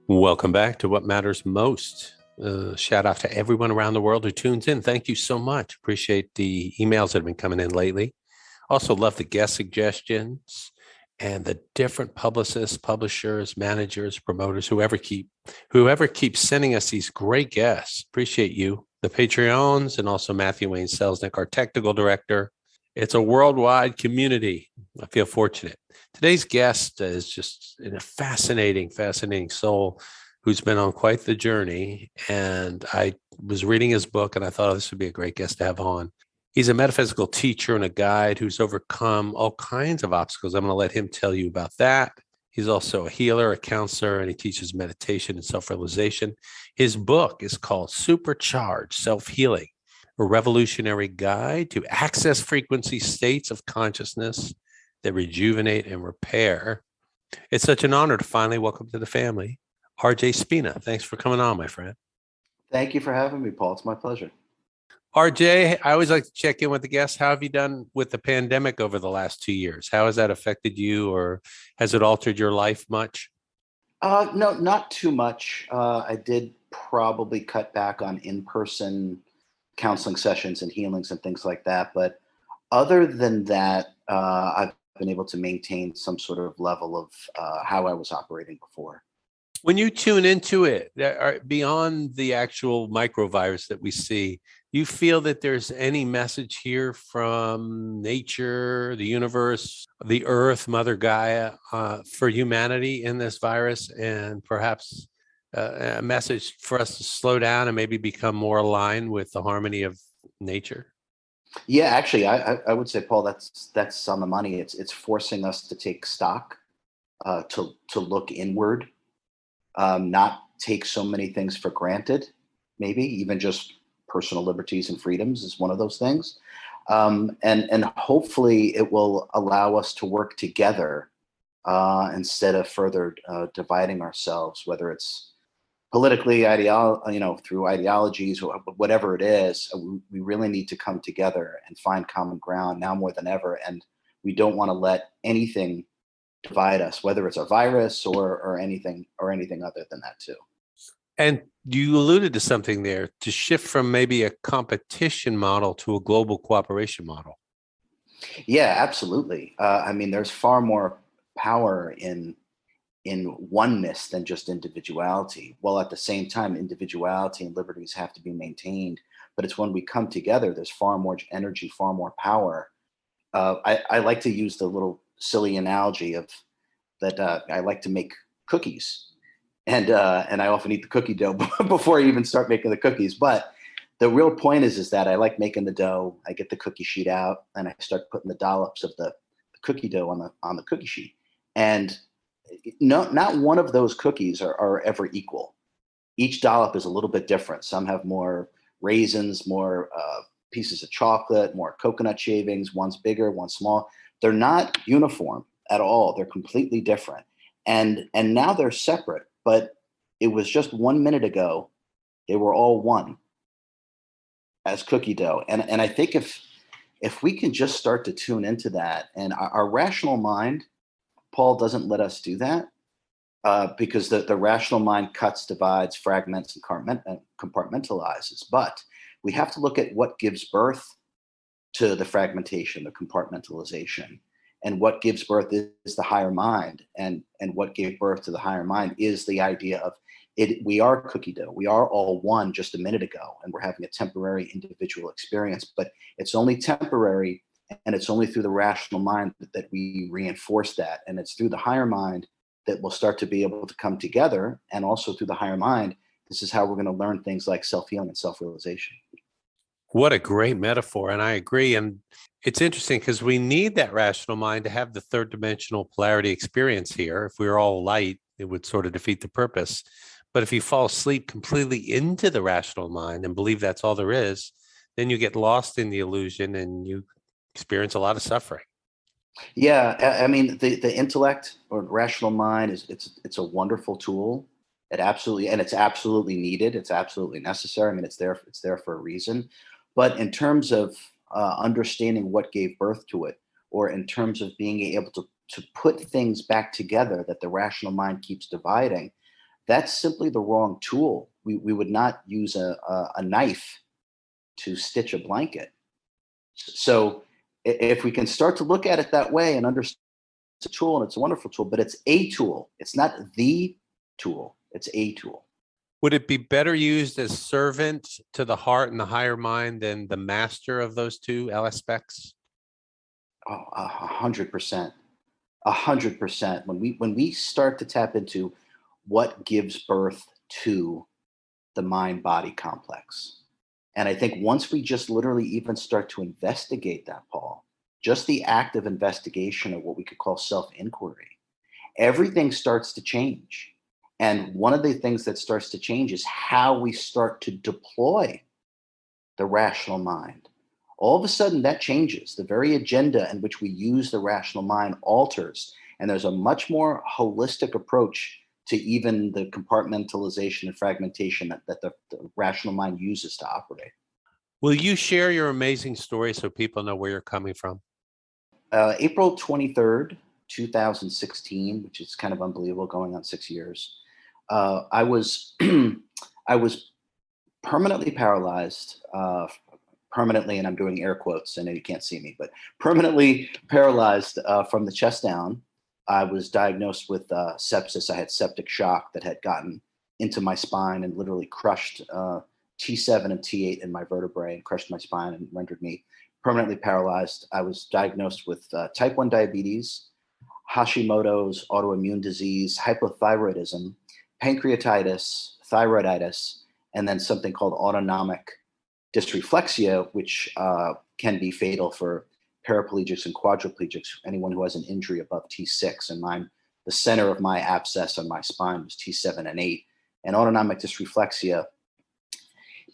Welcome back to What Matters Most. Shout out to everyone around the world who tunes in. Thank you so much. Appreciate the emails that have been coming in lately. Also, love the guest suggestions and the different publicists, publishers, managers, promoters, whoever keeps sending us these great guests. Appreciate you, the Patreons, and also Matthew Wayne Selznick, our technical director. It's a worldwide community. I feel fortunate. Today's guest is just a fascinating soul who's been on quite the journey. And I was reading his book and I thought, this would be a great guest to have on. He's a metaphysical teacher and a guide who's overcome all kinds of obstacles. I'm going to let him tell you about that. He's also a healer, a counselor, and he teaches meditation and self-realization. His book is called Supercharged Self-Healing, a revolutionary guide to access frequency states of consciousness that rejuvenate and repair. It's such an honor to finally welcome to the family, RJ Spina. Thanks for coming on, my friend. Thank you for having me, Paul. It's my pleasure. RJ, I always like to check in with the guests. How have you done with the pandemic over the last 2 years? How has that affected you, or has it altered your life much? No, not too much. I did probably cut back on in-person counseling sessions and healings and things like that. But other than that, I've been able to maintain some sort of level of how I was operating before. When you tune into it, beyond the actual microvirus that we see, you feel that there's any message here from nature, the universe, the earth, Mother Gaia, for humanity in this virus, and perhaps a message for us to slow down and maybe become more aligned with the harmony of nature? Yeah, actually, I would say, Paul, that's on the money. It's forcing us to take stock, to look inward, not take so many things for granted. Maybe even just personal liberties and freedoms is one of those things. And hopefully it will allow us to work together instead of further dividing ourselves, whether it's politically, through ideologies or whatever it is. We really need to come together and find common ground now more than ever. And we don't want to let anything divide us, whether it's a virus or anything other than that too. And you alluded to something there, to shift from maybe a competition model to a global cooperation model. Yeah, absolutely. I mean, there's far more power in oneness than just individuality. While at the same time, individuality and liberties have to be maintained. But it's when we come together, there's far more energy, far more power. I like to use the little silly analogy of that. I like to make cookies, and I often eat the cookie dough before I even start making the cookies. But the real point is that I like making the dough. I get the cookie sheet out, and I start putting the dollops of the cookie dough on the cookie sheet. And no, not one of those cookies are ever equal. Each dollop is a little bit different. Some have more raisins, more pieces of chocolate, more coconut shavings. One's bigger, one's small. They're not uniform at all. They're completely different. And now they're separate. But it was just 1 minute ago, they were all one as cookie dough. And I think if we can just start to tune into that, and our rational mind, Paul, doesn't let us do that, because the rational mind cuts, divides, fragments, and compartmentalizes. But we have to look at what gives birth to the fragmentation, the compartmentalization. And what gives birth is the higher mind. And what gave birth to the higher mind is the idea of it. We are cookie dough. We are all one just a minute ago, and we're having a temporary individual experience. But it's only temporary, and it's only through the rational mind that we reinforce that. And it's through the higher mind that we'll start to be able to come together. And also through the higher mind, this is how we're going to learn things like self-healing and self-realization. What a great metaphor. And I agree. And it's interesting because we need that rational mind to have the third dimensional polarity experience here. If we were all light, it would sort of defeat the purpose. But if you fall asleep completely into the rational mind and believe that's all there is, then you get lost in the illusion and you experience a lot of suffering. Yeah, I mean, the intellect or rational mind it's a wonderful tool. It's absolutely needed. It's absolutely necessary. I mean, it's there for a reason. But in terms of understanding what gave birth to it, or in terms of being able to put things back together that the rational mind keeps dividing, that's simply the wrong tool. We would not use a knife to stitch a blanket. So if we can start to look at it that way and understand it's a tool and it's a wonderful tool, but it's a tool. It's not the tool. It's a tool. Would it be better used as servant to the heart and the higher mind than the master of those two aspects? Oh, 100%. 100%. When we start to tap into what gives birth to the mind body complex, and I think once we just literally even start to investigate that, Paul, just the act of investigation of what we could call self inquiry, everything starts to change. And one of the things that starts to change is how we start to deploy the rational mind. All of a sudden, that changes. The very agenda in which we use the rational mind alters. And there's a much more holistic approach to even the compartmentalization and fragmentation that the rational mind uses to operate. Will you share your amazing story so people know where you're coming from? April 23rd, 2016, which is kind of unbelievable, going on 6 years. I was I was permanently paralyzed, permanently, and I'm doing air quotes. I know you can't see me, but permanently paralyzed from the chest down. I was diagnosed with sepsis. I had septic shock that had gotten into my spine and literally crushed T7 and T8 in my vertebrae and crushed my spine and rendered me permanently paralyzed. I was diagnosed with type 1 diabetes, Hashimoto's autoimmune disease, hypothyroidism, pancreatitis, thyroiditis, and then something called autonomic dysreflexia, which can be fatal for paraplegics and quadriplegics, anyone who has an injury above T6. And mine, the center of my abscess on my spine was T7 and 8. And autonomic dysreflexia,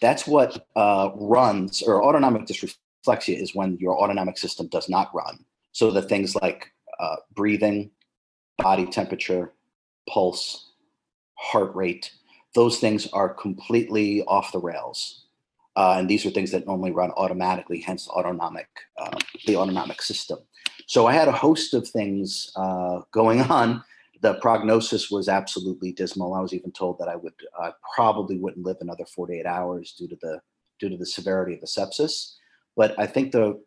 that's what runs, or autonomic dysreflexia is when your autonomic system does not run. So the things like breathing, body temperature, pulse, heart rate, those things are completely off the rails. And these are things that normally run automatically, hence the autonomic system. So I had a host of things going on. The prognosis was absolutely dismal. I was even told that I probably wouldn't live another 48 hours due to the severity of the sepsis. But I think the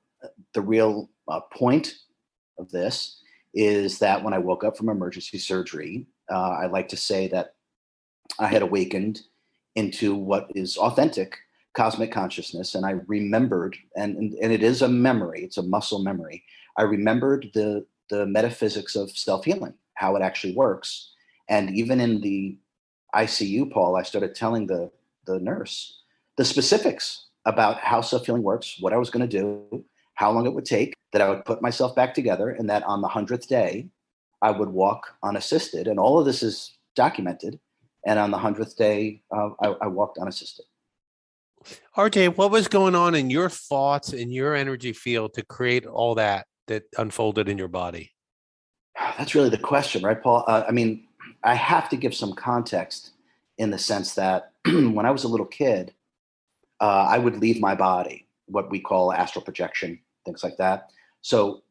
real point of this is that when I woke up from emergency surgery, I like to say that I had awakened into what is authentic cosmic consciousness. And I remembered, and it is a memory, it's a muscle memory. I remembered the metaphysics of self-healing, how it actually works. And even in the ICU, Paul, I started telling the nurse the specifics about how self-healing works, what I was going to do, how long it would take, that I would put myself back together, and that on the 100th day, I would walk unassisted. And all of this is documented. And on the 100th day, I walked unassisted. RJ, what was going on in your thoughts, in your energy field to create all that unfolded in your body? That's really the question, right, Paul? I mean, I have to give some context in the sense that when I was a little kid, I would leave my body, what we call astral projection, things like that. So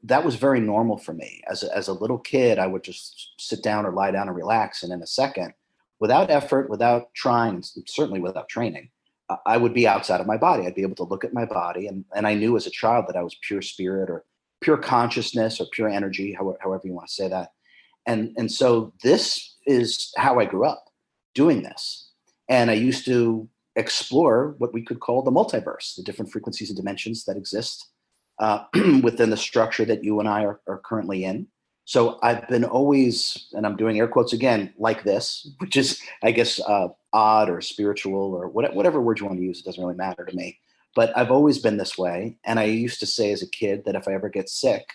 that was very normal for me. As a little kid, I would just sit down or lie down and relax. And in a second, without effort, without trying, certainly without training, I would be outside of my body. I'd be able to look at my body. And I knew as a child that I was pure spirit or pure consciousness or pure energy, however you want to say that. And so this is how I grew up doing this. And I used to explore what we could call the multiverse, the different frequencies and dimensions that exist within the structure that you and I are currently in. So I've been always, and I'm doing air quotes again, like this, which is, I guess, odd or spiritual or whatever word you want to use. It doesn't really matter to me. But I've always been this way. And I used to say as a kid that if I ever get sick,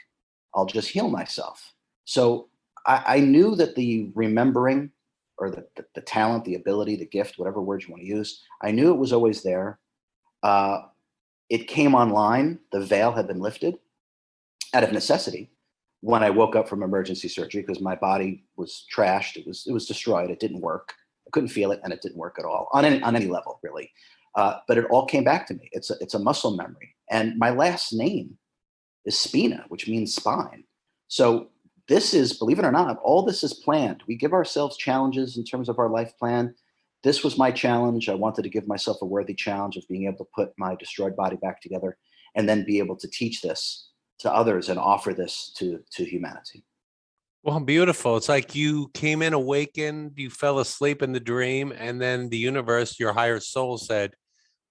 I'll just heal myself. So I knew that the remembering or the talent, the ability, the gift, whatever word you want to use, I knew it was always there. It came online. The veil had been lifted out of necessity when I woke up from emergency surgery because my body was trashed. It was destroyed. It didn't work. I couldn't feel it, and it didn't work at all on any level, really. But it all came back to me. It's a muscle memory, and my last name is Spina, which means spine. So this is, believe it or not, all this is planned. We give ourselves challenges in terms of our life plan. This was my challenge. I wanted to give myself a worthy challenge of being able to put my destroyed body back together and then be able to teach this to others and offer this to humanity. Well, beautiful. It's like you came in awakened, you fell asleep in the dream, and then the universe, your higher soul said,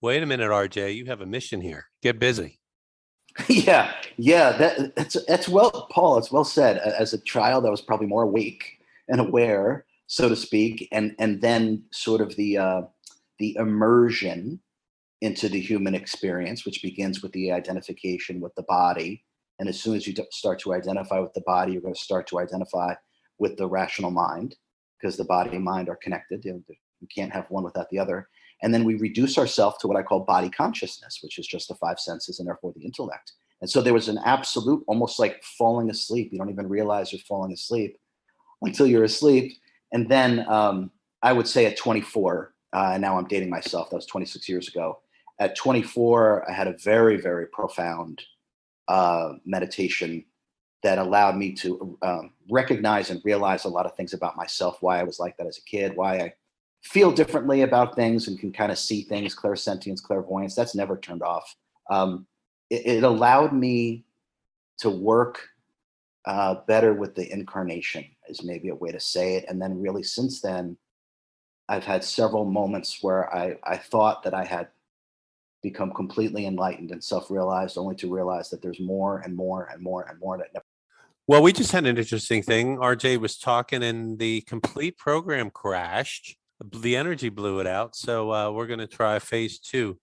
wait a minute, RJ, you have a mission here. Get busy. Yeah. That's well, Paul. It's well said. As a child, I was probably more awake and aware, so to speak, and then sort of the immersion into the human experience, which begins with the identification with the body. And as soon as you start to identify with the body, you're going to start to identify with the rational mind, because the body and mind are connected. You can't have one without the other. And then we reduce ourselves to what I call body consciousness, which is just the five senses and therefore the intellect. And so there was an absolute, almost like falling asleep. You don't even realize you're falling asleep until you're asleep. And then I would say at 24, and now I'm dating myself, that was 26 years ago. At 24, I had a very, very profound meditation that allowed me to recognize and realize a lot of things about myself, why I was like that as a kid, why I feel differently about things and can kind of see things, clairsentience, clairvoyance. That's never turned off. It allowed me to work better with the incarnation, is maybe a way to say it. And then really since then, I've had several moments where I thought that I had become completely enlightened and self-realized, only to realize that there's more and more and more and more that never. Well, we just had an interesting thing. RJ was talking and the complete program crashed. The energy blew it out. So we're going to try phase two.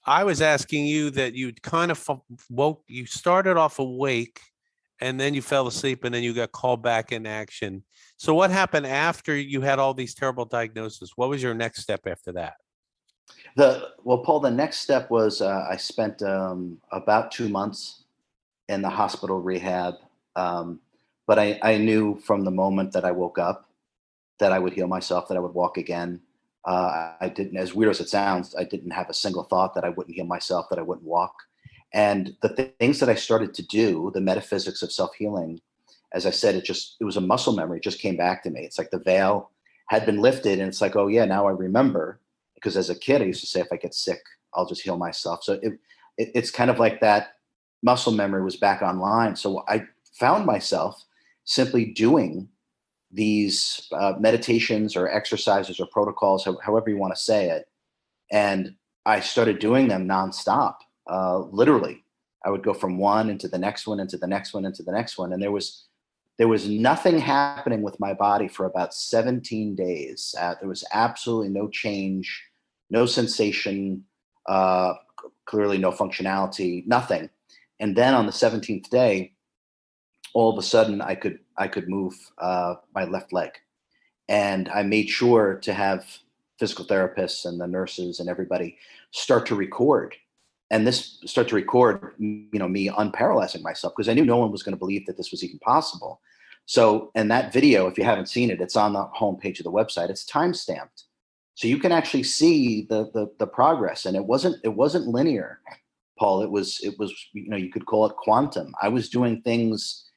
I was asking you that you'd kind of woke, you started off awake and then you fell asleep and then you got called back in action. So what happened after you had all these terrible diagnoses? What was your next step after that? Well, Paul, the next step was I spent about 2 months in the hospital rehab. But I knew from the moment that I woke up that I would heal myself, that I would walk again. I didn't, as weird as it sounds, I didn't have a single thought that I wouldn't heal myself, that I wouldn't walk. And the things that I started to do, the metaphysics of self-healing, as I said, it was a muscle memory. It just came back to me. It's like the veil had been lifted and it's like, oh yeah, now I remember. Because as a kid, I used to say, if I get sick, I'll just heal myself. So it's kind of like that muscle memory was back online. So I found myself simply doing these meditations or exercises or protocols, however you want to say it. And I started doing them nonstop. Literally, I would go from one into the next one, into the next one, into the next one. And there was nothing happening with my body for about 17 days. There was absolutely no change, no sensation, clearly no functionality, nothing. And then on the 17th day, all of a sudden I could move my left leg. And I made sure to have physical therapists and the nurses and everybody start to record. And this start to record, me unparalyzing myself, because I knew no one was going to believe that this was even possible. So, and that video, if you haven't seen it, it's on the homepage of the website. It's time stamped, so you can actually see the progress. And it wasn't linear, Paul. It was you could call it quantum. I was doing things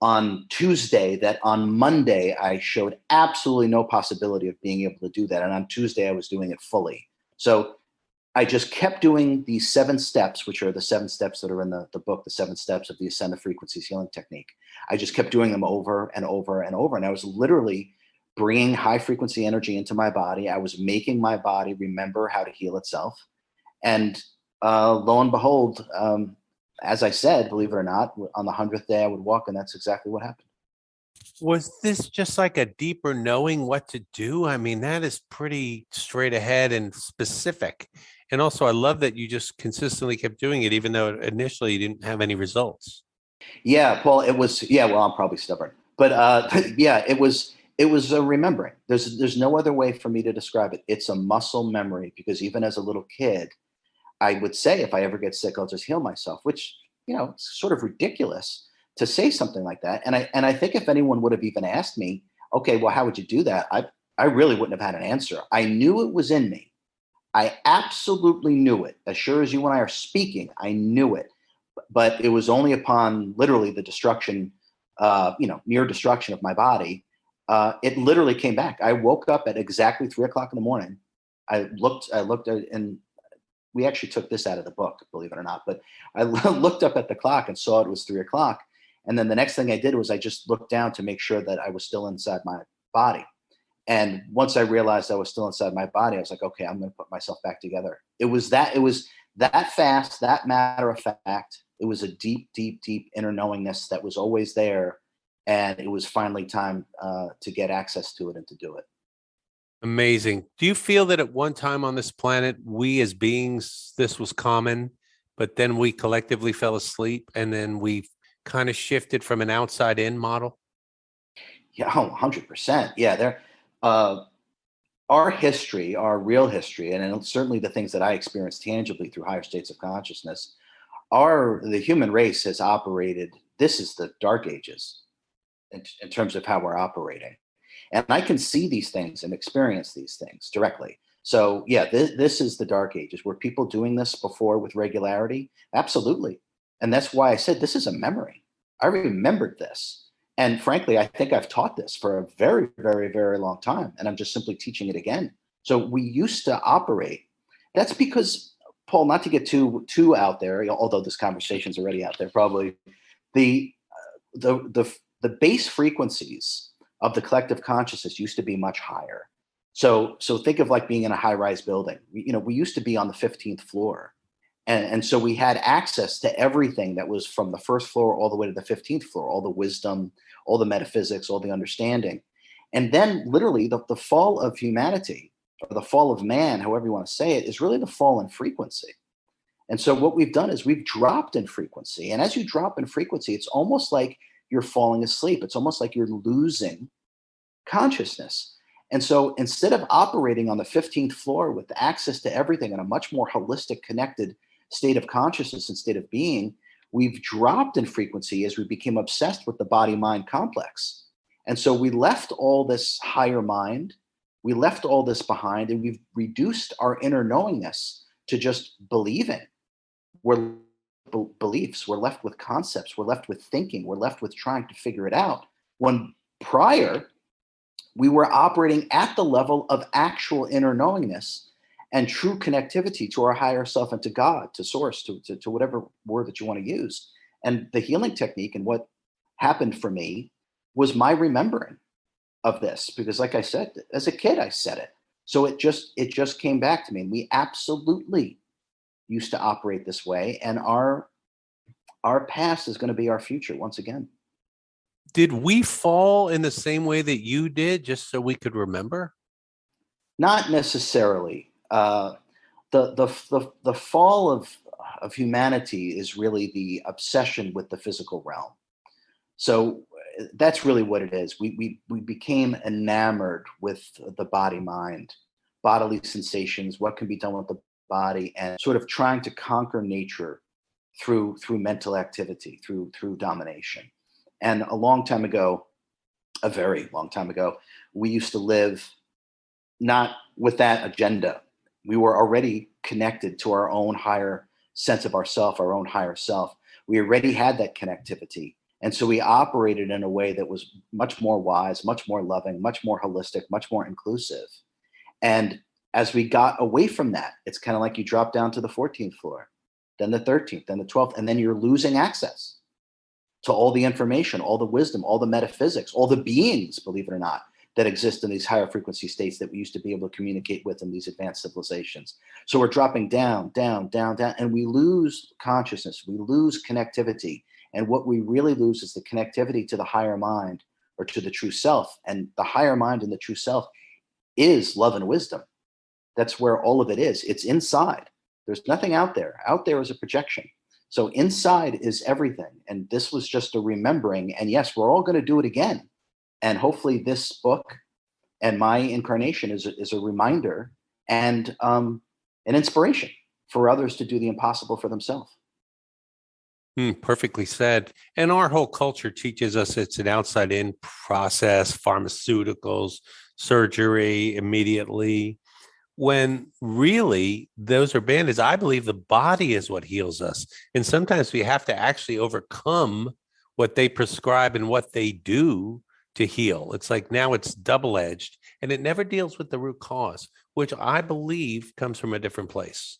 on Tuesday that on Monday I showed absolutely no possibility of being able to do that, and on Tuesday I was doing it fully. So I just kept doing these 7 steps, which are the 7 steps that are in the book, the 7 steps of the Ascended Frequencies Healing Technique. I just kept doing them over and over and over. And I was literally bringing high frequency energy into my body. I was making my body remember how to heal itself. And lo and behold, as I said, believe it or not, on the 100th day I would walk, and that's exactly what happened. Was this just like a deeper knowing what to do? I mean, that is pretty straight ahead and specific. And also, I love that you just consistently kept doing it, even though initially you didn't have any results. Yeah, Paul, it was, yeah, well, I'm probably stubborn, but yeah, it was a remembering. There's no other way for me to describe it. It's a muscle memory, because even as a little kid, I would say, if I ever get sick, I'll just heal myself, which, it's sort of ridiculous to say something like that. And I think if anyone would have even asked me, okay, well, how would you do that? I really wouldn't have had an answer. I knew it was in me. I absolutely knew it. As sure as you and I are speaking, I knew it. But it was only upon literally the destruction near destruction of my body, it literally came back. I woke up at exactly 3 o'clock in the morning. I looked at, and we actually took this out of the book, believe it or not, but I looked up at the clock and saw it was 3 o'clock. And then the next thing I did was I just looked down to make sure that I was still inside my body. And once I realized I was still inside my body, I was like, okay, I'm going to put myself back together. It was that fast, that matter of fact. It was a deep, deep, deep inner knowingness that was always there. And it was finally time to get access to it and to do it. Amazing. Do you feel that at one time on this planet, we as beings, this was common, but then we collectively fell asleep and then we kind of shifted from an outside in model? Yeah, 100%. Yeah, our history, our real history, and certainly the things that I experienced tangibly through higher states of consciousness, the human race has operated. This is the dark ages in terms of how we're operating. And I can see these things and experience these things directly. So yeah, this is the dark ages. Were people doing this before with regularity? Absolutely. And that's why I said this is a memory. I remembered this. And frankly, I think I've taught this for a very, very, very long time. And I'm just simply teaching it again. So we used to operate. That's because, Paul, not to get too out there, although this conversation's already out there, probably the base frequencies of the collective consciousness used to be much higher. So think of like being in a high-rise building. We used to be on the 15th floor. And so we had access to everything that was from the first floor all the way to the 15th floor, all the wisdom, all the metaphysics, all the understanding. And then literally the fall of humanity, or the fall of man, however you want to say it, is really the fall in frequency. And so what we've done is we've dropped in frequency. And as you drop in frequency, it's almost like you're falling asleep. It's almost like you're losing consciousness. And so instead of operating on the 15th floor with access to everything in a much more holistic, connected state of consciousness and state of being, we've dropped in frequency as we became obsessed with the body-mind complex. And so we left all this higher mind, we left all this behind, and we've reduced our inner knowingness to just believing. We're beliefs, we're left with concepts, we're left with thinking, we're left with trying to figure it out. When prior, we were operating at the level of actual inner knowingness and true connectivity to our higher self and to God, to source, to whatever word that you want to use. And the healing technique and what happened for me was my remembering of this, because like I said, as a kid, I said it. So it just came back to me. And we absolutely used to operate this way. And our past is going to be our future once again. Did we fall in the same way that you did, just so we could remember? Not necessarily. The fall of humanity is really the obsession with the physical realm. So that's really what it is. We became enamored with the body mind, bodily sensations, what can be done with the body, and sort of trying to conquer nature through mental activity, through domination. And a long time ago, a very long time ago, we used to live not with that agenda. We were already connected to our own higher sense of ourself, our own higher self. We already had that connectivity. And so we operated in a way that was much more wise, much more loving, much more holistic, much more inclusive. And as we got away from that, it's kind of like you drop down to the 14th floor, then the 13th, then the 12th, and then you're losing access to all the information, all the wisdom, all the metaphysics, all the beings, believe it or not, that exist in these higher frequency states that we used to be able to communicate with in these advanced civilizations. So we're dropping down, down, down, down, and we lose consciousness, we lose connectivity. And what we really lose is the connectivity to the higher mind or to the true self. And the higher mind and the true self is love and wisdom. That's where all of it is. It's inside. There's nothing out there. Out there is a projection. So inside is everything. And this was just a remembering. And yes, we're all going to do it again. And hopefully this book and my incarnation is a reminder and an inspiration for others to do the impossible for themselves. Perfectly said. And our whole culture teaches us it's an outside in process, pharmaceuticals, surgery immediately, when really those are bandits. I believe the body is what heals us. And sometimes we have to actually overcome what they prescribe and what they do to heal. It's like now it's double-edged and it never deals with the root cause, which I believe comes from a different place.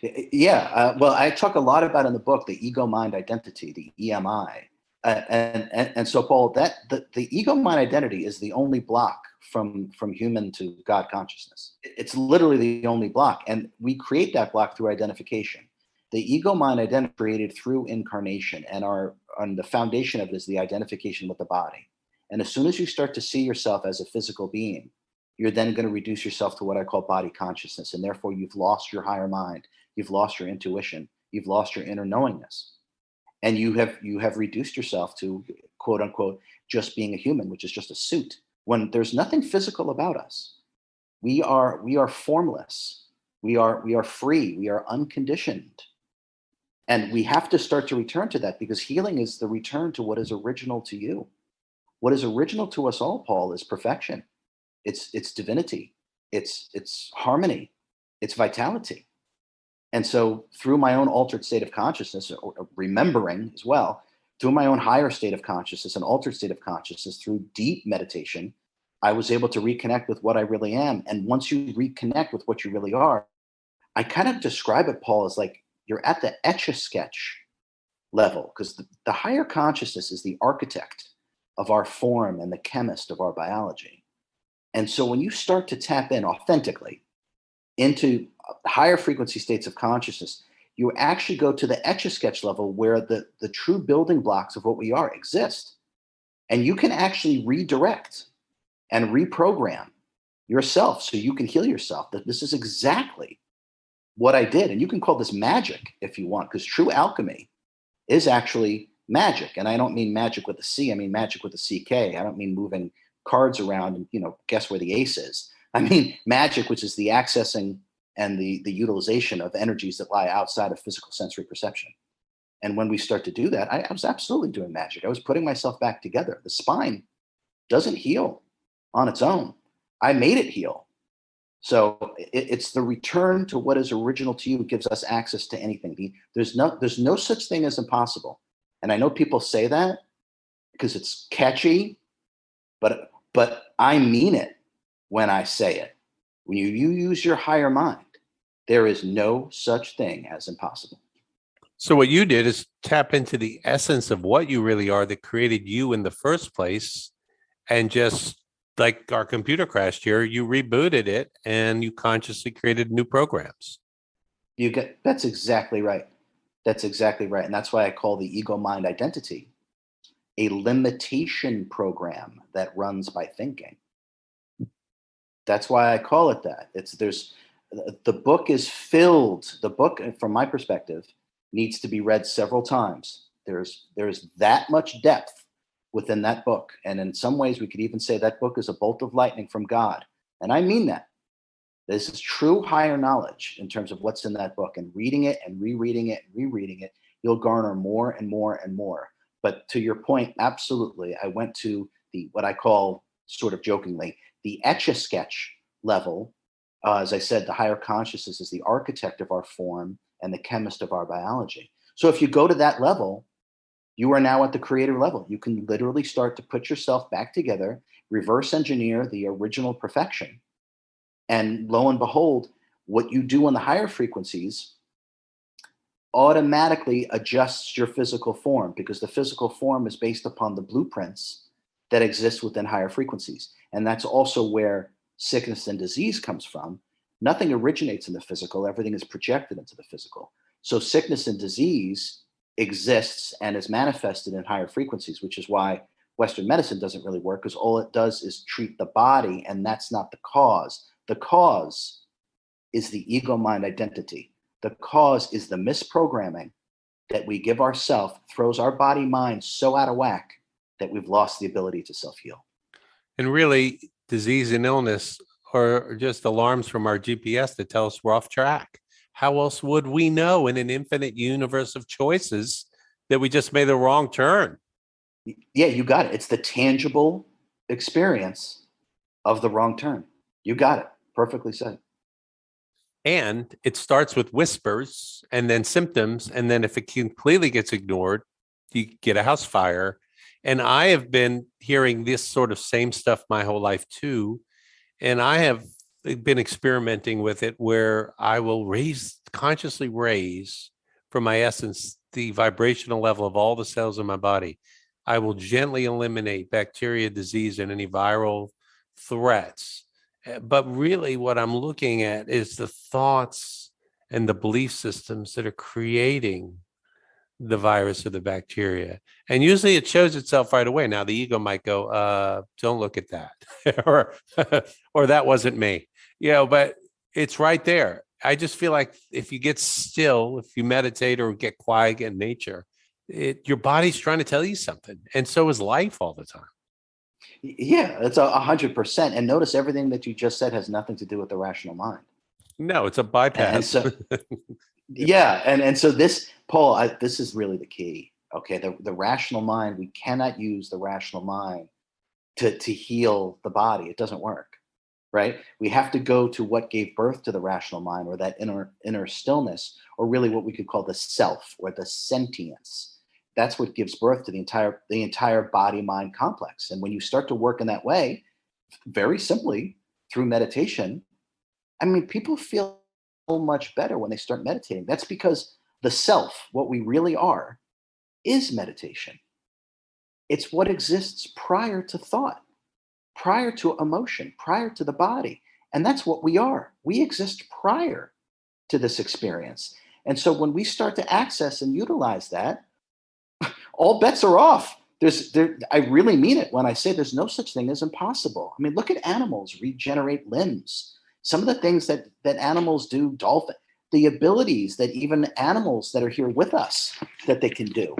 Yeah, well, I talk a lot about in the book the ego mind identity, the EMI, and so Paul, that the ego mind identity is the only block from human to God consciousness. It's literally the only block, and we create that block through identification. The ego mind identity created through incarnation, and the foundation of it is the identification with the body. And as soon as you start to see yourself as a physical being, you're then going to reduce yourself to what I call body consciousness, and therefore you've lost your higher mind. You've lost your intuition. You've lost your inner knowingness, and you have reduced yourself to quote unquote just being a human, which is just a suit. When there's nothing physical about us, we are formless. We are free. We are unconditioned, and we have to start to return to that because healing is the return to what is original to you. What is original to us all, Paul, is perfection. It's divinity. It's harmony. It's vitality. And so through my own altered state of consciousness, or remembering as well, through my own higher state of consciousness and altered state of consciousness, through deep meditation, I was able to reconnect with what I really am. And once you reconnect with what you really are, I kind of describe it, Paul, as like you're at the Etch-a-Sketch level, because the higher consciousness is the architect of our form and the chemist of our biology. And so when you start to tap in authentically into higher frequency states of consciousness, you actually go to the Etch-a-Sketch level where the true building blocks of what we are exist. And you can actually redirect and reprogram yourself so you can heal yourself. That this is exactly what I did. And you can call this magic if you want, because true alchemy is actually magic. And I don't mean magic with a C, I mean magic with a CK. I don't mean moving cards around and, guess where the ace is. I mean magic, which is the accessing and the utilization of energies that lie outside of physical sensory perception. And when we start to do that, I was absolutely doing magic. I was putting myself back together. The spine doesn't heal on its own. I made it heal. So it's the return to what is original to you gives us access to anything. There's no such thing as impossible. And I know people say that because it's catchy, but I mean it when I say it. When you use your higher mind, there is no such thing as impossible. So what you did is tap into the essence of what you really are that created you in the first place, and just like our computer crashed here, you rebooted it and you consciously created new programs. That's exactly right. That's exactly right. And that's why I call the ego mind identity a limitation program that runs by thinking. That's why I call it that. The book is filled. The book, from my perspective, needs to be read several times. There's that much depth within that book. And in some ways, we could even say that book is a bolt of lightning from God. And I mean that. This is true higher knowledge in terms of what's in that book. And reading it and rereading it and rereading it, you'll garner more and more and more. But to your point, absolutely, I went to what I call, sort of jokingly, the Etch-a-Sketch level. As I said, the higher consciousness is the architect of our form and the chemist of our biology. So if you go to that level, you are now at the creator level. You can literally start to put yourself back together, reverse engineer the original perfection. And lo and behold, what you do on the higher frequencies automatically adjusts your physical form, because the physical form is based upon the blueprints that exist within higher frequencies. And that's also where sickness and disease comes from. Nothing originates in the physical, everything is projected into the physical. So sickness and disease exists and is manifested in higher frequencies, which is why Western medicine doesn't really work, because all it does is treat the body, and that's not the cause. The cause is the ego mind identity. The cause is the misprogramming that we give ourselves, throws our body mind so out of whack that we've lost the ability to self-heal. And really, disease and illness are just alarms from our GPS that tell us we're off track. How else would we know in an infinite universe of choices that we just made the wrong turn? Yeah, you got it. It's the tangible experience of the wrong turn. You got it. Perfectly said. And it starts with whispers and then symptoms. And then if it completely gets ignored, you get a house fire. And I have been hearing this sort of same stuff my whole life too. And I have been experimenting with it where I will consciously raise from my essence the vibrational level of all the cells in my body. I will gently eliminate bacteria, disease, and any viral threats. But really, what I'm looking at is the thoughts and the belief systems that are creating the virus or the bacteria. And usually it shows itself right away. Now the ego might go, don't look at that, or or that wasn't me. But it's right there. I just feel like if you get still, if you meditate or get quiet in nature, your body's trying to tell you something. And so is life all the time. Yeah, it's 100%. And notice everything that you just said has nothing to do with the rational mind. No, it's a And bypass. so, yeah, and so this, Paul, this is really the key. Okay, the rational mind, we cannot use the rational mind to heal the body. It doesn't work, right? We have to go to what gave birth to the rational mind, or that inner stillness, or really what we could call the self or the sentience. That's what gives birth to the entire body mind complex. And when you start to work in that way, very simply through meditation, I mean, people feel so much better when they start meditating. That's because the self, what we really are, is meditation. It's what exists prior to thought, prior to emotion, prior to the body. And that's what we are. We exist prior to this experience. And so when we start to access and utilize that, all bets are off. I really mean it when I say there's no such thing as impossible. I mean, look at animals regenerate limbs. Some of the things that animals do, dolphin, the abilities that even animals that are here with us that they can do.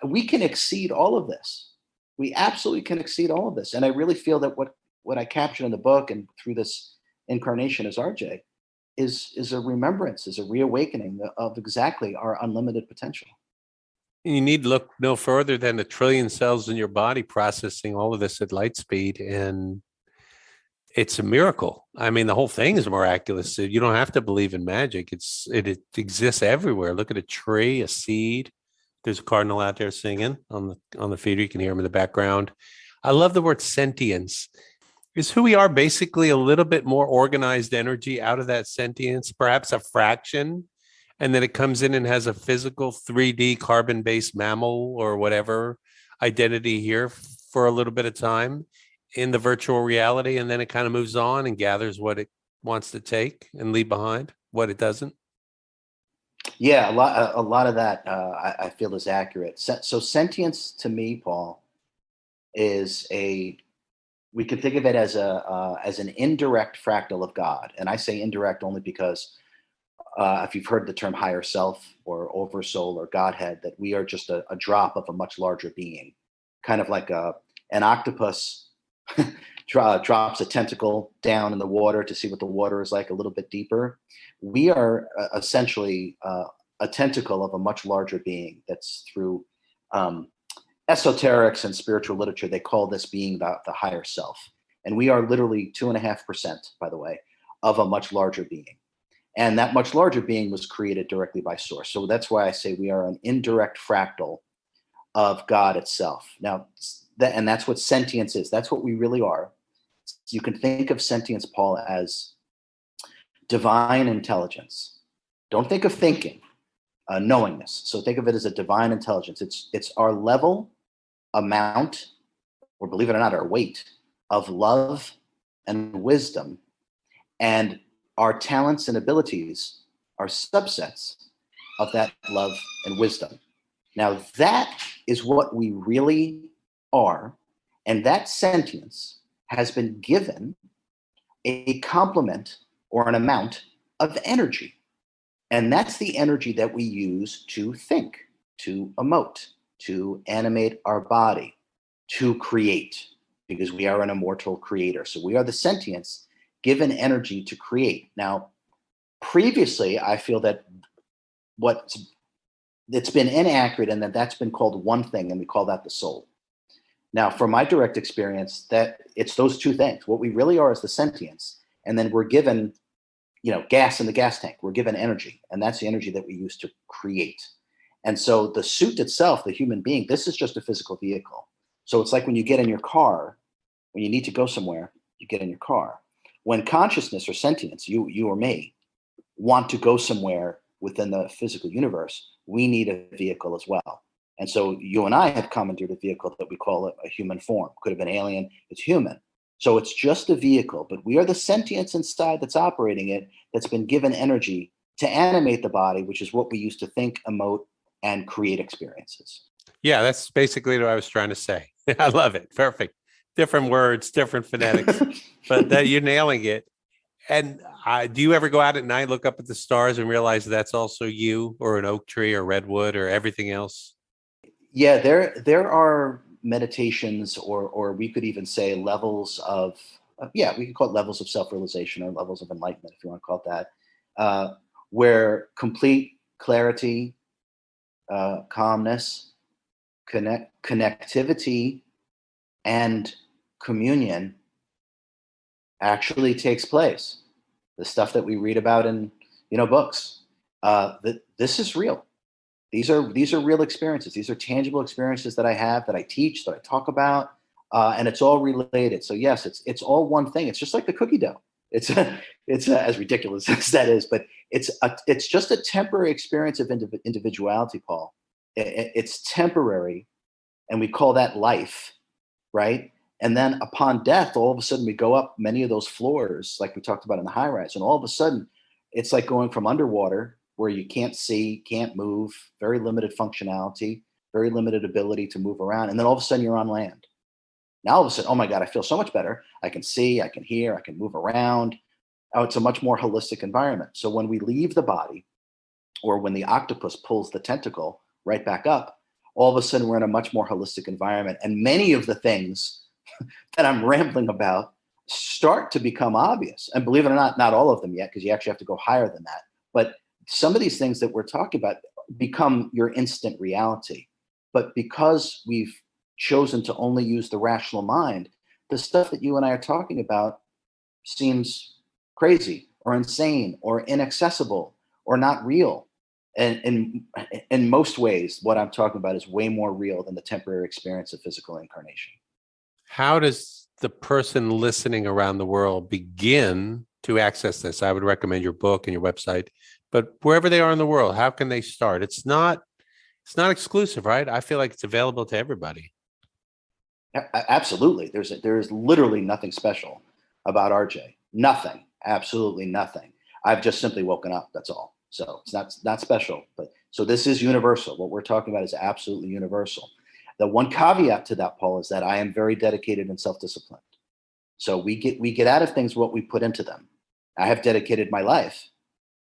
We can exceed all of this. We absolutely can exceed all of this. And I really feel that what I captured in the book and through this incarnation as RJ is a remembrance, is a reawakening of exactly our unlimited potential. You need to look no further than the trillion cells in your body processing all of this at light speed. And it's a miracle. I mean, the whole thing is miraculous. You don't have to believe in magic. It exists everywhere. Look at a tree, a seed. There's a cardinal out there singing on the feeder. You can hear him in the background. I love the word sentience. Is who we are basically a little bit more organized energy out of that sentience, perhaps a fraction, and then it comes in and has a physical 3D carbon-based mammal or whatever identity here for a little bit of time in the virtual reality, and then it kind of moves on and gathers what it wants to take and leave behind what it doesn't. Yeah, a lot of that I feel is accurate. So sentience to me, Paul, is we can think of it as as an indirect fractal of God, and I say indirect only because if you've heard the term higher self or oversoul or Godhead, that we are just a drop of a much larger being, kind of like an octopus drops a tentacle down in the water to see what the water is like a little bit deeper. We are essentially a tentacle of a much larger being that's through esoterics and spiritual literature. They call this being the higher self. And we are literally 2.5%, by the way, of a much larger being. And that much larger being was created directly by source. So that's why I say we are an indirect fractal of God itself. Now, and that's what sentience is. That's what we really are. You can think of sentience, Paul, as divine intelligence. Don't think of thinking, knowingness. So think of it as a divine intelligence. It's our level, amount, or believe it or not, our weight of love and wisdom, and our talents and abilities are subsets of that love and wisdom. Now, that is what we really are. And that sentience has been given a complement or an amount of energy. And that's the energy that we use to think, to emote, to animate our body, to create, because we are an immortal creator. So we are the sentience given energy to create. Now, previously, I feel that it's been inaccurate and that's been called one thing, and we call that the soul. Now, from my direct experience, that it's those two things. What we really are is the sentience, and then we're given, gas in the gas tank. We're given energy, and that's the energy that we use to create. And so the suit itself, the human being, this is just a physical vehicle. So it's like when you get in your car, when you need to go somewhere, you get in your car. When consciousness or sentience, you or me, want to go somewhere within the physical universe, we need a vehicle as well. And so you and I have commandeered a vehicle that we call a human form. Could have been alien, it's human. So it's just a vehicle, but we are the sentience inside that's operating it, that's been given energy to animate the body, which is what we use to think, emote, and create experiences. Yeah, that's basically what I was trying to say. I love it. Perfect. Different words, different phonetics, but that you're nailing it. And do you ever go out at night, look up at the stars and realize that's also you or an oak tree or redwood or everything else? Yeah, there are meditations, or we could even say levels of yeah, we could call it levels of self-realization or levels of enlightenment, if you want to call it that, where complete clarity, calmness, connectivity, and communion actually takes place. The stuff that we read about in books. That this is real. These are real experiences. These are tangible experiences that I have, that I teach, that I talk about, and it's all related. So yes, it's all one thing. It's just like the cookie dough. It's it's as ridiculous as that is, but it's just a temporary experience of individuality, Paul. It's temporary, and we call that life, right? And then upon death, all of a sudden we go up many of those floors, like we talked about in the high rise, and all of a sudden it's like going from underwater where you can't see, can't move, very limited functionality, very limited ability to move around. And then all of a sudden you're on land. Now all of a sudden, oh my God, I feel so much better. I can see, I can hear, I can move around. Oh, it's a much more holistic environment. So when we leave the body, or when the octopus pulls the tentacle right back up, all of a sudden we're in a much more holistic environment. And many of the things that I'm rambling about start to become obvious. And believe it or not all of them yet, because you actually have to go higher than that. But some of these things that we're talking about become your instant reality. But because we've chosen to only use the rational mind, the stuff that you and I are talking about seems crazy or insane or inaccessible or not real. And in most ways, what I'm talking about is way more real than the temporary experience of physical incarnation. How does the person listening around the world begin to access this? I would recommend your book and your website, but wherever they are in the world, how can they start? It's not exclusive, right? I feel like it's available to everybody. Absolutely. There is literally nothing special about RJ. Nothing. Absolutely nothing. I've just simply woken up. That's all. So it's not special. But so this is universal. What we're talking about is absolutely universal. The one caveat to that, Paul, is that I am very dedicated and self-disciplined. So we get out of things what we put into them. I have dedicated my life,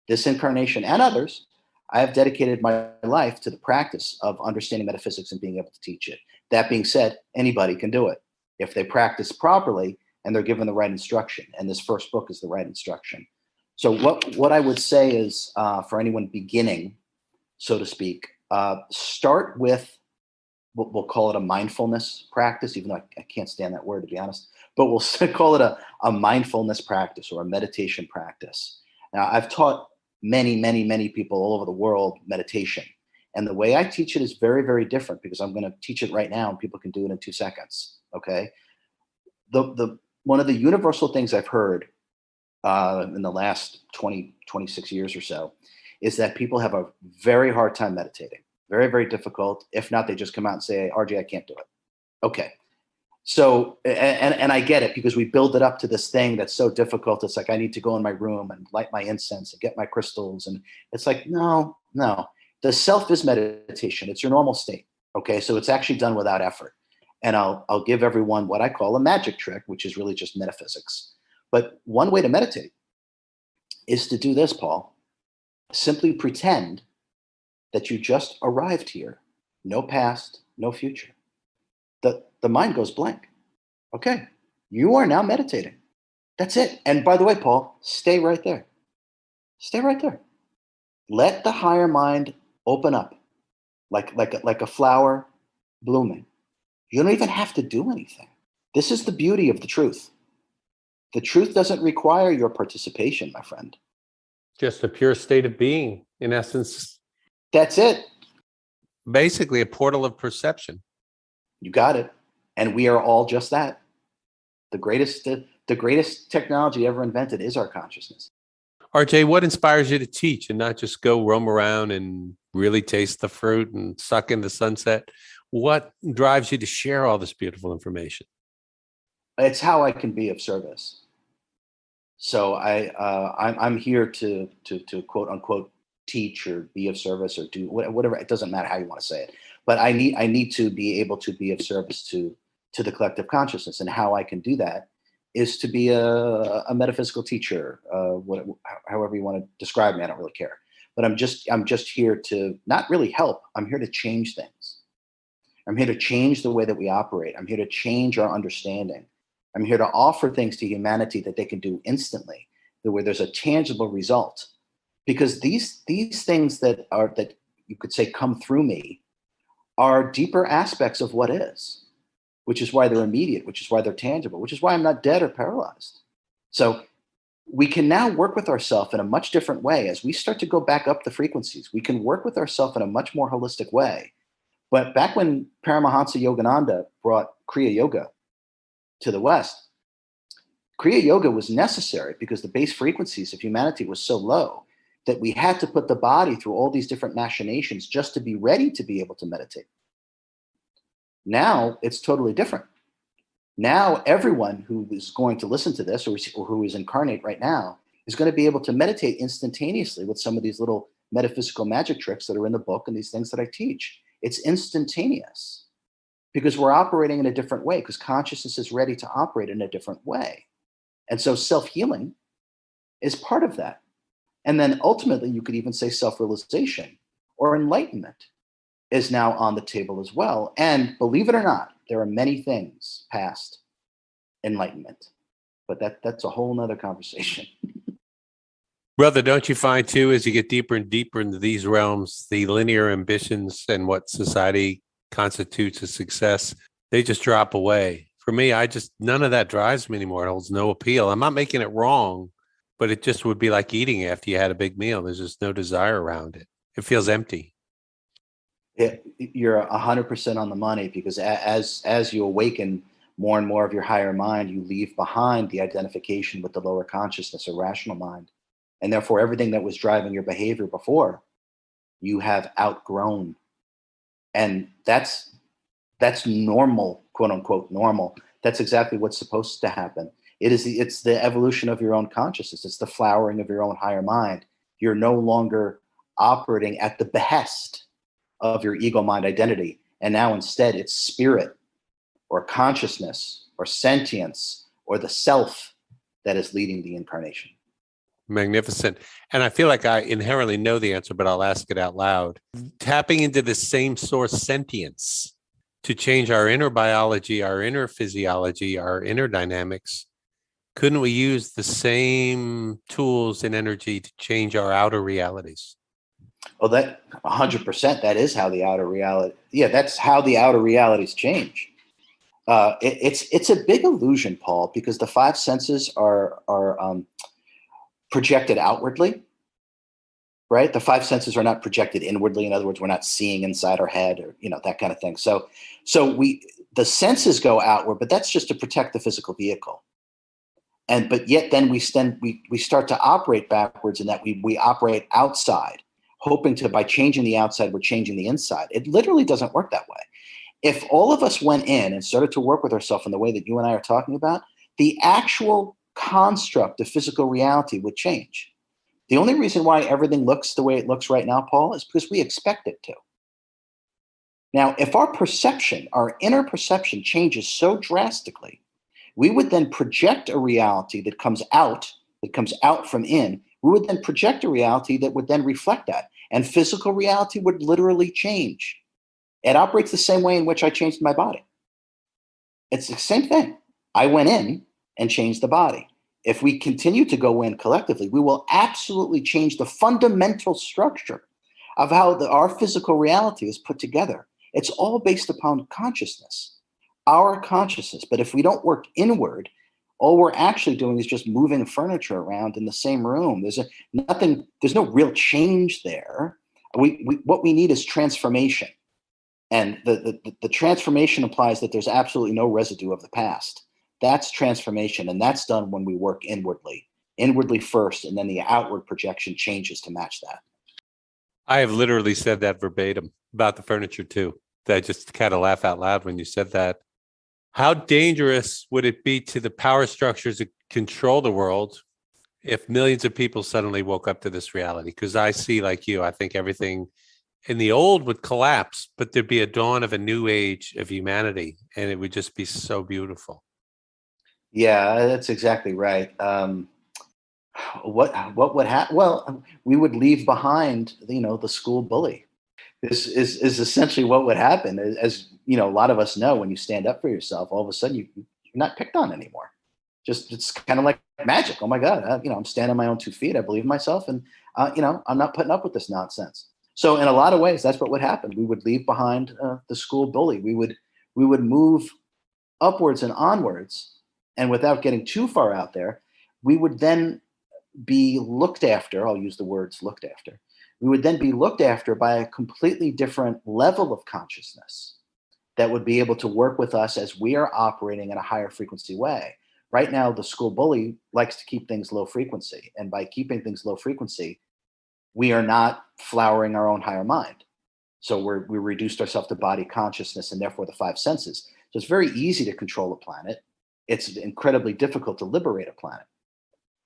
this incarnation and others. I have dedicated my life to the practice of understanding metaphysics and being able to teach it. That being said, anybody can do it if they practice properly and they're given the right instruction. And this first book is the right instruction. So what I would say is for anyone beginning, so to speak, start with what we'll call it a mindfulness practice, even though I can't stand that word, to be honest, but we'll call it a mindfulness practice or a meditation practice. Now, I've taught many people all over the world meditation. And the way I teach it is very, very different, because I'm going to teach it right now and people can do it in 2 seconds. Okay. The one of the universal things I've heard in the last 26 years or so is that people have a very hard time meditating. Very, very difficult. If not, they just come out and say, RJ, I can't do it. Okay. So, and I get it, because we build it up to this thing that's so difficult. It's like, I need to go in my room and light my incense and get my crystals. And it's like, no. The self is meditation. It's your normal state. Okay. So it's actually done without effort. And I'll give everyone what I call a magic trick, which is really just metaphysics. But one way to meditate is to do this, Paul. Simply pretend that you just arrived here. No past, no future. The mind goes blank. Okay, you are now meditating. That's it. And by the way, Paul, stay right there. Stay right there. Let the higher mind open up like a flower blooming. You don't even have to do anything. This is the beauty of the truth. The truth doesn't require your participation, my friend. Just a pure state of being, in essence. That's it. Basically a portal of perception. You got it. And we are all just that. The greatest technology ever invented is our consciousness. RJ, what inspires you to teach and not just go roam around and really taste the fruit and suck in the sunset? What drives you to share all this beautiful information? It's how I can be of service. So I'm here to quote unquote teach or be of service or do whatever. It doesn't matter how you want to say it, but I need to be able to be of service to the collective consciousness, and how I can do that is to be a metaphysical teacher, however you want to describe me. I don't really care, but I'm just here to not really help. I'm here to change things. I'm here to change the way that we operate. I'm here to change our understanding. I'm here to offer things to humanity that they can do instantly, where there's a tangible result. Because these things that you could say come through me are deeper aspects of what is, which is why they're immediate, which is why they're tangible, which is why I'm not dead or paralyzed. So we can now work with ourselves in a much different way as we start to go back up the frequencies. We can work with ourselves in a much more holistic way. But back when Paramahansa Yogananda brought Kriya Yoga to the West, Kriya Yoga was necessary because the base frequencies of humanity was so low that we had to put the body through all these different machinations just to be ready to be able to meditate. Now it's totally different. Now everyone who is going to listen to this or who is incarnate right now is going to be able to meditate instantaneously with some of these little metaphysical magic tricks that are in the book and these things that I teach. It's instantaneous because we're operating in a different way, because consciousness is ready to operate in a different way. And so self-healing is part of that. And then ultimately, you could even say self-realization or enlightenment is now on the table as well. And believe it or not, there are many things past enlightenment, but that's a whole nother conversation. Brother, don't you find too, as you get deeper and deeper into these realms, the linear ambitions and what society constitutes a success, they just drop away. For me, none of that drives me anymore. It holds no appeal. I'm not making it wrong, but it just would be like eating after you had a big meal. There's just no desire around it. It feels empty. You're 100% on the money, because as you awaken more and more of your higher mind, you leave behind the identification with the lower consciousness or rational mind. And therefore, everything that was driving your behavior before, you have outgrown. And that's normal, quote unquote, normal. That's exactly what's supposed to happen. It's the evolution of your own consciousness. It's the flowering of your own higher mind. You're no longer operating at the behest of your ego mind identity. And now instead it's spirit or consciousness or sentience or the self that is leading the incarnation. Magnificent. And I feel like I inherently know the answer, but I'll ask it out loud. Tapping into the same source sentience to change our inner biology, our inner physiology, our inner dynamics, couldn't we use the same tools and energy to change our outer realities? Oh, that 100%. That is how the outer reality. Yeah, that's how the outer realities change. It's a big illusion, Paul, because the five senses are projected outwardly, right? The five senses are not projected inwardly. In other words, we're not seeing inside our head or, that kind of thing. So the senses go outward, but that's just to protect the physical vehicle. But yet then we start to operate backwards in that we operate outside, hoping to, by changing the outside, we're changing the inside. It literally doesn't work that way. If all of us went in and started to work with ourselves in the way that you and I are talking about, the actual construct of physical reality would change. The only reason why everything looks the way it looks right now, Paul, is because we expect it to. Now, if our perception, our inner perception changes so drastically, we would then project a reality that comes out from in. We would then project a reality that would then reflect that. And physical reality would literally change. It operates the same way in which I changed my body. It's the same thing. I went in and changed the body. If we continue to go in collectively, we will absolutely change the fundamental structure of how our physical reality is put together. It's all based upon consciousness, our consciousness. But if we don't work inward, all we're actually doing is just moving furniture around in the same room. There's no real change there. What we need is transformation. And the transformation implies that there's absolutely no residue of the past. That's transformation. And that's done when we work inwardly first, and then the outward projection changes to match that. I have literally said that verbatim about the furniture too. I just kind of laugh out loud when you said that. How dangerous would it be to the power structures that control the world if millions of people suddenly woke up to this reality? Because I see, like you, I think everything in the old would collapse, but there'd be a dawn of a new age of humanity, and it would just be so beautiful. Yeah, that's exactly right. What would happen? Well, we would leave behind, the school bully. This is essentially what would happen. As you know, a lot of us know, when you stand up for yourself, all of a sudden you're not picked on anymore. Just it's kind of like magic. Oh my God, I'm standing on my own 2 feet. I believe in myself, and I'm not putting up with this nonsense. So in a lot of ways, that's what would happen. We would leave behind the school bully. We would move upwards and onwards, and without getting too far out there, we would then be looked after. I'll use the words looked after. We would then be looked after by a completely different level of consciousness that would be able to work with us as we are operating in a higher frequency way. Right now, the school bully likes to keep things low frequency. And by keeping things low frequency, we are not flowering our own higher mind. So we reduced ourselves to body consciousness and therefore the five senses. So it's very easy to control a planet. It's incredibly difficult to liberate a planet.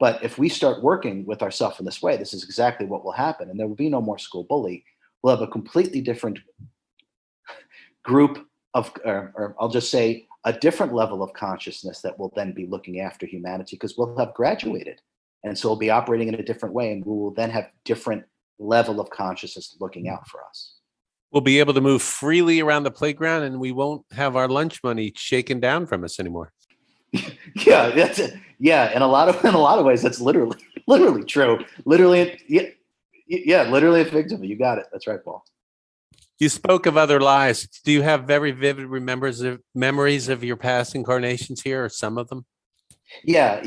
But if we start working with ourselves in this way, this is exactly what will happen. And there will be no more school bully. We'll have a completely different group of, or I'll just say a different level of consciousness that will then be looking after humanity, because we'll have graduated. And so we'll be operating in a different way, and we will then have different level of consciousness looking out for us. We'll be able to move freely around the playground, and we won't have our lunch money shaken down from us anymore. Yeah, that's it. Yeah, in a lot of ways, that's literally true. Literally, yeah, literally effectively. You got it. That's right, Paul. You spoke of other lives. Do you have very vivid memories of your past incarnations here, or some of them? Yeah.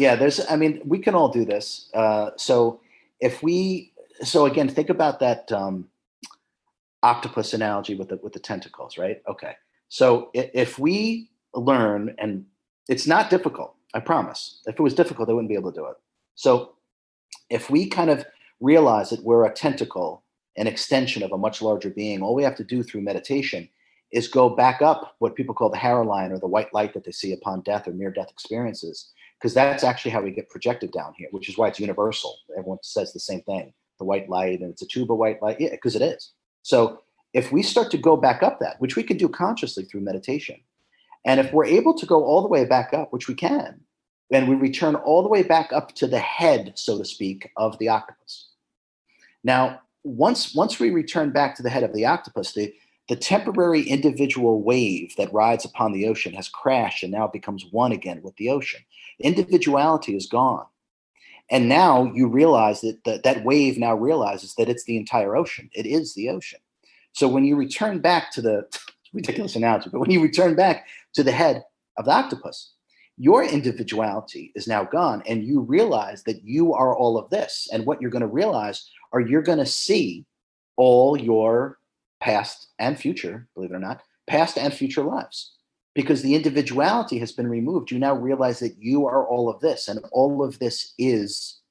We can all do this. So again, think about that octopus analogy with the tentacles, right? Okay. So if we learn, and it's not difficult, I promise. If it was difficult, I wouldn't be able to do it. So if we kind of realize that we're a tentacle, an extension of a much larger being, all we have to do through meditation is go back up what people call the Hara line, or the white light that they see upon death or near death experiences, because that's actually how we get projected down here, which is why it's universal. Everyone says the same thing, the white light, and it's a tube of white light. Yeah, because it is. So if we start to go back up that, which we can do consciously through meditation, and if we're able to go all the way back up, which we can, then we return all the way back up to the head, so to speak, of the octopus. Now, once we return back to the head of the octopus, the temporary individual wave that rides upon the ocean has crashed and now becomes one again with the ocean. Individuality is gone. And now you realize that wave now realizes that it's the entire ocean. It is the ocean. So when you return back to the ridiculous analogy, but when you return back to the head of the octopus, your individuality is now gone, and you realize that you are all of this. And what you're going to realize are you're going to see all your past and future, believe it or not, past and future lives. Because the individuality has been removed, you now realize that you are all of this, and all of this is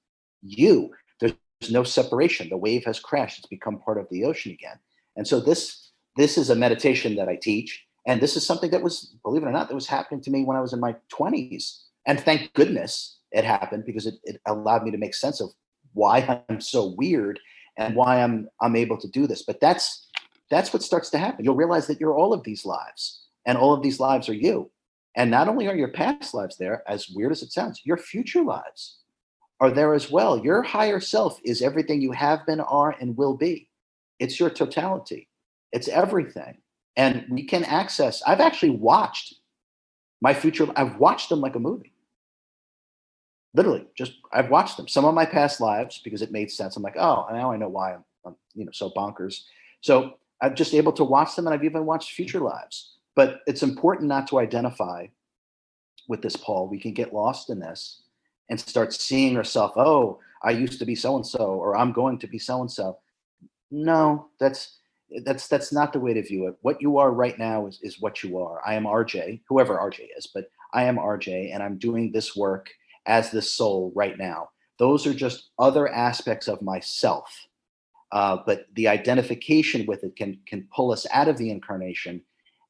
you. There's no separation. The wave has crashed. It's become part of the ocean again. And so this is a meditation that I teach. And this is something that was, believe it or not, that was happening to me when I was in my 20s. And thank goodness it happened, because it allowed me to make sense of why I'm so weird and why I'm able to do this. But that's what starts to happen. You'll realize that you're all of these lives, and all of these lives are you. And not only are your past lives there, as weird as it sounds, your future lives are there as well. Your higher self is everything you have been, are, and will be. It's your totality. It's everything. And we can access, I've actually watched my future. I've watched them like a movie. Literally, I've watched them. Some of my past lives, because it made sense. I'm like, oh, now I know why I'm so bonkers. So I'm just able to watch them, and I've even watched future lives. But it's important not to identify with this, Paul. We can get lost in this and start seeing ourselves, oh, I used to be so-and-so, or I'm going to be so-and-so. No, That's not the way to view it. What you are right now is what you are. I am RJ, whoever RJ is, but I am RJ, and I'm doing this work as this soul right now. Those are just other aspects of myself. But the identification with it can pull us out of the incarnation,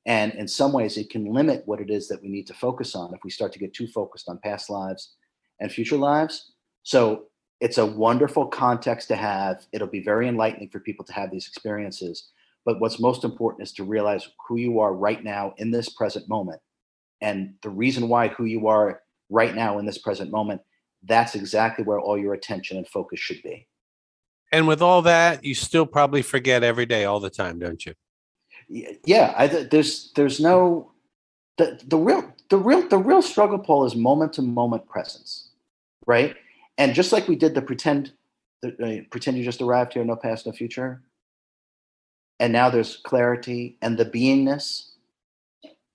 and in some ways, it can limit what it is that we need to focus on if we start to get too focused on past lives and future lives. So it's a wonderful context to have. It'll be very enlightening for people to have these experiences. But what's most important is to realize who you are right now in this present moment. And the reason why who you are right now in this present moment, that's exactly where all your attention and focus should be. And with all that, you still probably forget every day, all the time, don't you? Yeah, there's no the real struggle, Paul, is moment to moment presence, right? And just like we did pretend you just arrived here, no past, no future, and now there's clarity, and the beingness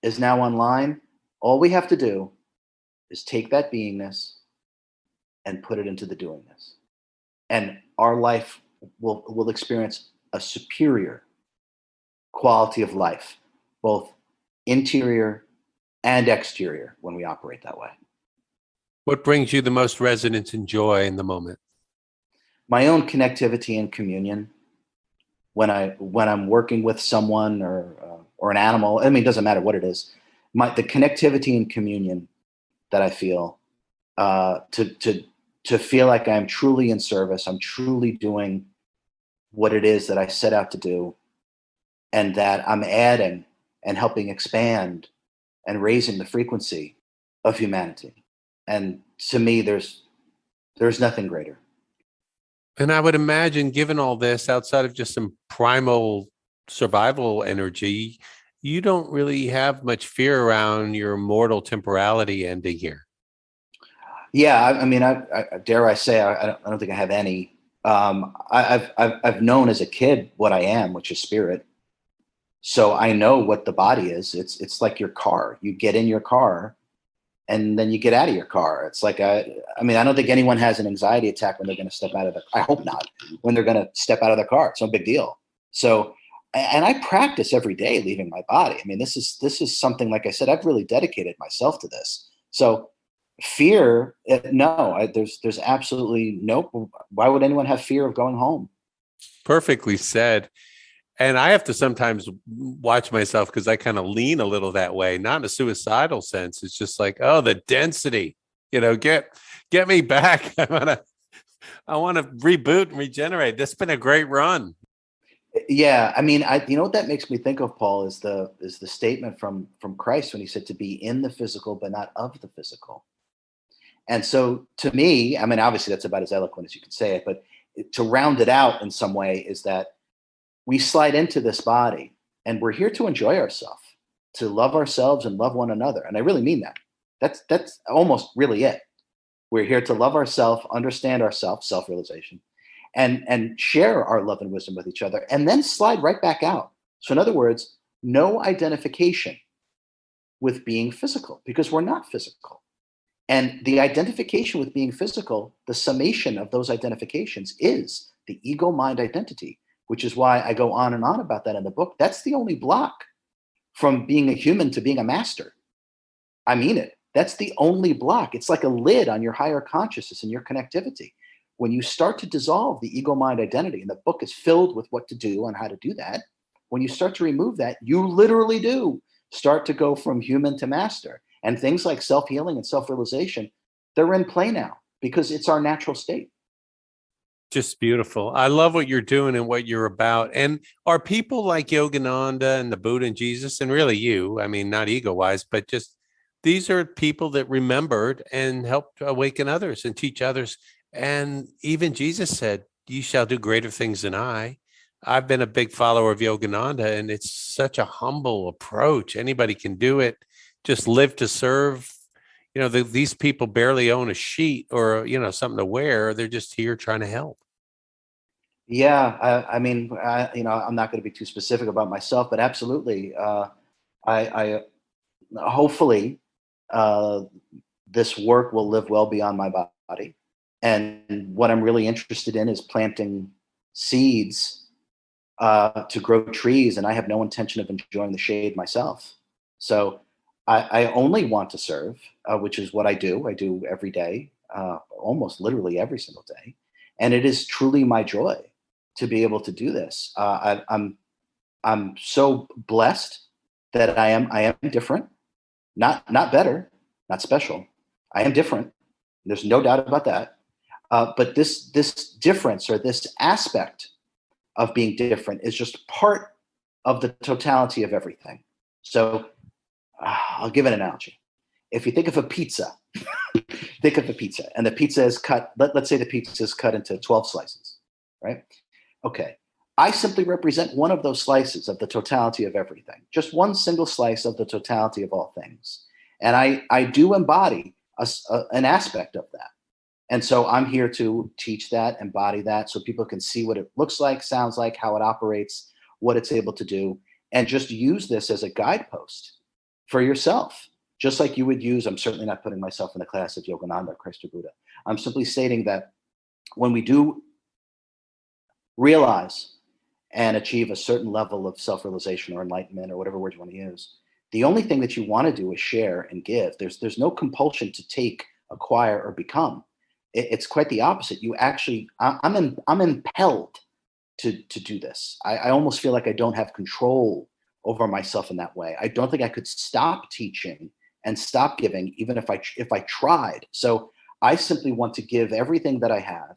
is now online. All we have to do is take that beingness and put it into the doingness, and our life will experience a superior quality of life, both interior and exterior, when we operate that way. What brings you the most resonance and joy in the moment? My own connectivity and communion. When I'm working with someone or an animal, I mean, it doesn't matter what it is. The connectivity and communion that I feel, to feel like I'm truly in service, I'm truly doing what it is that I set out to do, and that I'm adding and helping expand and raising the frequency of humanity. And to me, there's nothing greater. And I would imagine, given all this, outside of just some primal survival energy, you don't really have much fear around your mortal temporality ending here. Yeah, I mean, I dare I say, I don't think I have any. I've known as a kid what I am, which is spirit. So I know what the body is. It's like your car. You get in your car, and then you get out of your car. It's like I mean, I don't think anyone has an anxiety attack when they're going to step out of the. I hope not. When they're going to step out of their car, it's no big deal. So, and I practice every day leaving my body. I mean, this is something, like I said, I've really dedicated myself to this. So, fear, no, there's absolutely no. Why would anyone have fear of going home? Perfectly said. And I have to sometimes watch myself because I kind of lean a little that way, not in a suicidal sense. It's just like, oh, the density, get me back. I want to reboot and regenerate. This has been a great run. Yeah, I mean, you know what that makes me think of, Paul, is the statement from Christ when he said to be in the physical but not of the physical. And so, to me, I mean, obviously that's about as eloquent as you could say it, but to round it out in some way is that we slide into this body and we're here to enjoy ourselves, to love ourselves and love one another. And I really mean that. That's almost really it. We're here to love ourselves, understand ourselves, self-realization, and share our love and wisdom with each other, and then slide right back out. So in other words, no identification with being physical, because we're not physical. And the identification with being physical, the summation of those identifications is the ego mind identity, which is why I go on and on about that in the book. That's the only block from being a human to being a master. I mean it. That's the only block. It's like a lid on your higher consciousness and your connectivity. When you start to dissolve the ego mind identity, and the book is filled with what to do and how to do that, when you start to remove that, you literally do start to go from human to master. And things like self-healing and self-realization, they're in play now because it's our natural state. Just beautiful. I love what you're doing and what you're about. And are people like Yogananda and the Buddha and Jesus, and really you, I mean, not ego wise, but just these are people that remembered and helped awaken others and teach others. And even Jesus said, "You shall do greater things than I." I've been a big follower of Yogananda, and it's such a humble approach. Anybody can do it. Just live to serve. These people barely own a sheet or, something to wear. They're just here trying to help. Yeah, I mean, I'm not going to be too specific about myself, but absolutely, I hopefully this work will live well beyond my body. And what I'm really interested in is planting seeds to grow trees, and I have no intention of enjoying the shade myself. So I only want to serve, which is what I do. I do every day, almost literally every single day, and it is truly my joy to be able to do this. I'm so blessed that I am different, not better, not special. I am different. There's no doubt about that. But this difference, or this aspect of being different, is just part of the totality of everything. So I'll give an analogy. If you think of a pizza, think of a pizza, and the pizza is cut. Let's say the pizza is cut into 12 slices, right? Okay. I simply represent one of those slices of the totality of everything, just one single slice of the totality of all things. And I do embody an aspect of that. And so I'm here to teach that, embody that, so people can see what it looks like, sounds like, how it operates, what it's able to do, and just use this as a guidepost for yourself. Just like you would use, I'm certainly not putting myself in the class of Yogananda, Christ or Buddha. I'm simply stating that when we do realize and achieve a certain level of self-realization or enlightenment, or whatever word you want to use, the only thing that you want to do is share and give. There's no compulsion to take, acquire, or become. It's quite the opposite. You actually, I'm impelled to do this. I almost feel like I don't have control over myself in that way. I don't think I could stop teaching and stop giving, even if I tried. So I simply want to give everything that I have,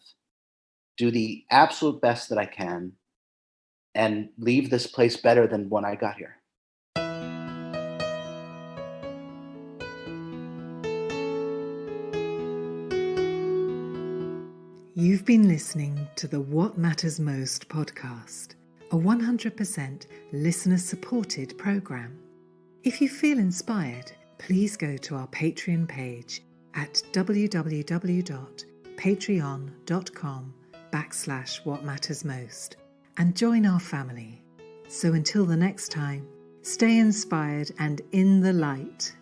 do the absolute best that I can, and leave this place better than when I got here. You've been listening to the What Matters Most podcast, a 100% listener-supported program. If you feel inspired, please go to our Patreon page at www.patreon.com/whatmattersmost and join our family. So until the next time, stay inspired and in the light.